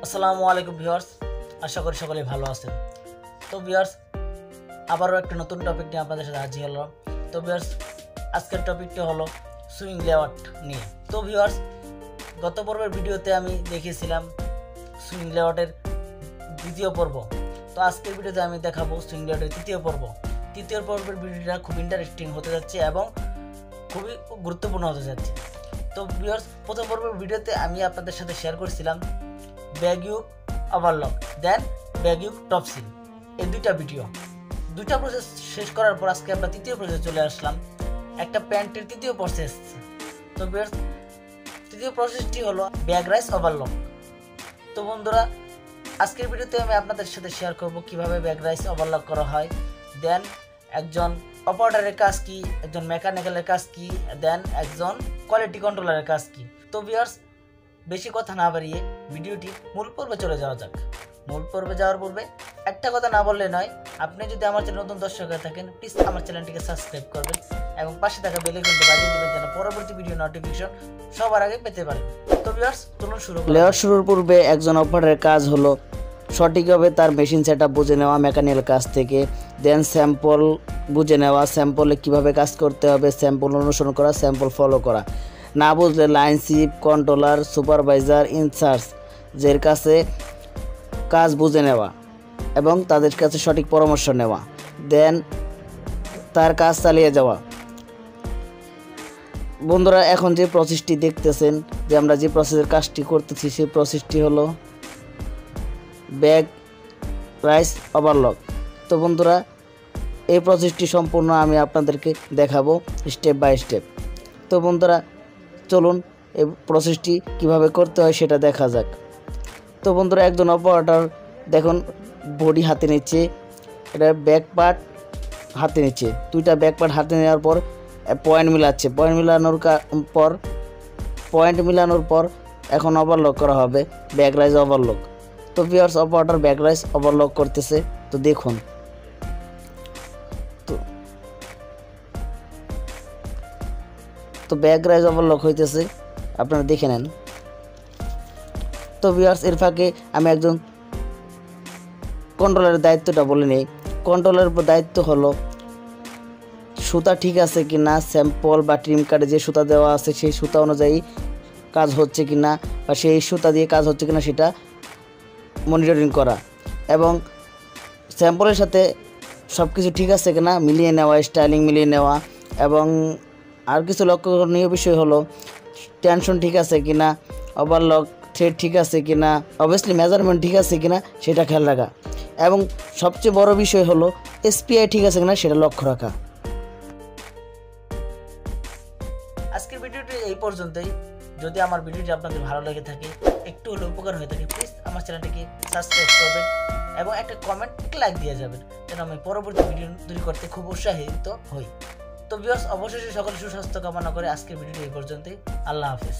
আসসালামু আলাইকুম ভিউয়ার্স, আশা করি সকলে ভালো আছেন। তো ভিউয়ার্স, আবারও একটা নতুন টপিক নিয়ে আপনাদের সাথে হাজির হলাম। তো ভিউয়ার্স, আজকের টপিকটি হলো সুইং লেআউট নিয়ে। তো ভিউয়ার্স, গত পর্বের ভিডিওতে আমি দেখিয়েছিলাম সুইং লেআউটের দ্বিতীয় পর্ব। তো আজকের ভিডিওতে আমি দেখাবো সুইং লেআউটের তৃতীয় পর্ব। তৃতীয় পর্বের ভিডিওটা খুব ইন্টারেস্টিং হতে যাচ্ছে এবং খুবই গুরুত্বপূর্ণ হতে যাচ্ছে। তো ভিউয়ার্স, প্রথম পর্বের ভিডিওতে আমি আপনাদের সাথে শেয়ার করেছিলাম back yoke overlock, then back yoke top সিং, এই দুইটা প্রসেস শেষ করার পর আজকে আমরা তৃতীয় প্রসেস চলে আসলাম, একটা প্যান্টের তৃতীয় প্রসেস। তো ভিউয়ার্স, তৃতীয় প্রসেসটি হলো ব্যাক রাইস ওভারলক। তো বন্ধুরা, আজকের ভিডিওতে আমি আপনাদের সাথে শেয়ার করব কিভাবে ব্যাক রাইস ওভারলক করা হয়, দেন একজন অপারেটরের কাজ কি, একজন মেকানিক্যালের কাজ কি, দেন একজন কোয়ালিটি কন্ট্রোলারের কাজ কি। তো ভিউয়ার্স, বেশি কথা না বাড়িয়ে ভিডিওটি মূল পর্বে চলে যাওয়া যাক। মূল পর্বে যাওয়ার পূর্বে একটা কথা না বললে নয়, আপনি যদি আমার চ্যানেল নতুন দর্শক হয়ে থাকেন, প্লিজ আমার চ্যানেলটিকে সাবস্ক্রাইব করবেন এবং পাশে থাকা বেল আইকনটি বাজিয়ে দেবেন যেন পরবর্তী ভিডিও নোটিফিকেশন সবার আগে পেতে পারেন। তো ভিউয়ার্স, চলুন শুরু করি। লেআউট শুরুর পূর্বে একজন অপারেটরের কাজ হলো সঠিকভাবে তার মেশিন সেটআপ বুঝে নেওয়া মেকানিক্যাল কাজ থেকে, দেন স্যাম্পল বুঝে নেওয়া, স্যাম্পলে কিভাবে কাজ করতে হবে, স্যাম্পল অনুসরণ করা, স্যাম্পল ফলো করা। না বুঝলে লাইনশিপ, কন্ট্রোলার, সুপারভাইজার, ইনচার্জ যের কাছে কাজ বুঝে নেওয়া এবং তাদের কাছে সঠিক পরামর্শ নেওয়া, দেন তার কাজ চালিয়ে যাওয়া। বন্ধুরা, এখন যে প্রসেসটি দেখতেছেন, যে আমরা যে প্রসেসের কাজটি করতেছি, সেই প্রসেসটি হলো ব্যাক রাইস ওভারলক। তো বন্ধুরা, এই প্রসেসটি সম্পূর্ণ আমি আপনাদেরকে দেখাবো স্টেপ বাই স্টেপ। তো বন্ধুরা, চলুন এই প্রসেসটি কিভাবে করতে হয় সেটা দেখা যাক। তো বন্ধুরা, একজন অপারেটর দেখুন বডি হাতে নিচ্ছে, এটা ব্যাক পার্ট হাতে নিচ্ছে, দুইটা ব্যাক পার্ট হাতে নেওয়ার পর পয়েন্ট মিলাচ্ছে, পয়েন্ট মিলানোর পর এখন ওভারলক করা হবে, ব্যাক রাইস ওভারলক। তো viewers, operator back rise overlock করতেছে। তো দেখুন, তো ব্যাক রাইস ওভারলক হইতেছে, আপনারা দেখে নেন। তো ভিউয়ার্স, এর ফাঁকে আমি একজন কন্ট্রোলারের দায়িত্বটা বলে নিই। কন্ট্রোলারের দায়িত্ব হলো সুতা ঠিক আছে কিনা, স্যাম্পল বা ট্রিম কার্ডে যে সুতা দেওয়া আছে সেই সুতা অনুযায়ী কাজ হচ্ছে কিনা বা সেই সুতা দিয়ে কাজ হচ্ছে কিনা সেটা মনিটরিং করা এবং স্যাম্পলের সাথে সব কিছু ঠিক আছে কিনা মিলিয়ে নেওয়া, স্টাইলিং মিলিয়ে নেওয়া। এবং আর কিছু লক্ষণীয় বিষয় হলো টেনশন ঠিক আছে কিনা, ওভারলক থ্রেড ঠিক আছে কিনা, অবভিয়াসলি মেজারমেন্ট ঠিক আছে কিনা সেটা খেয়াল রাখা, এবং সবচেয়ে বড় বিষয় হলো এসপিআই ঠিক আছে কিনা সেটা লক্ষ্য রাখা। আজকের ভিডিওটি এই পর্যন্তই। যদি আমার ভিডিওটি আপনাদের ভালো লেগে থাকে, একটু হলে উপকার হয়ে থাকে, প্লিজ আমার চ্যানেলটিকে সাবস্ক্রাইব করবেন এবং একটা কমেন্ট, একটা লাইক দিয়ে যাবেন যেন আমি পরবর্তী ভিডিও তৈরি করতে খুব উৎসাহিত হই। তো ভিউয়ার্স, অবশেষে সকলে সুস্বাস্থ্য কামনা করে আজকের ভিডিওটি এই পর্যন্তই। আল্লাহ হাফেজ।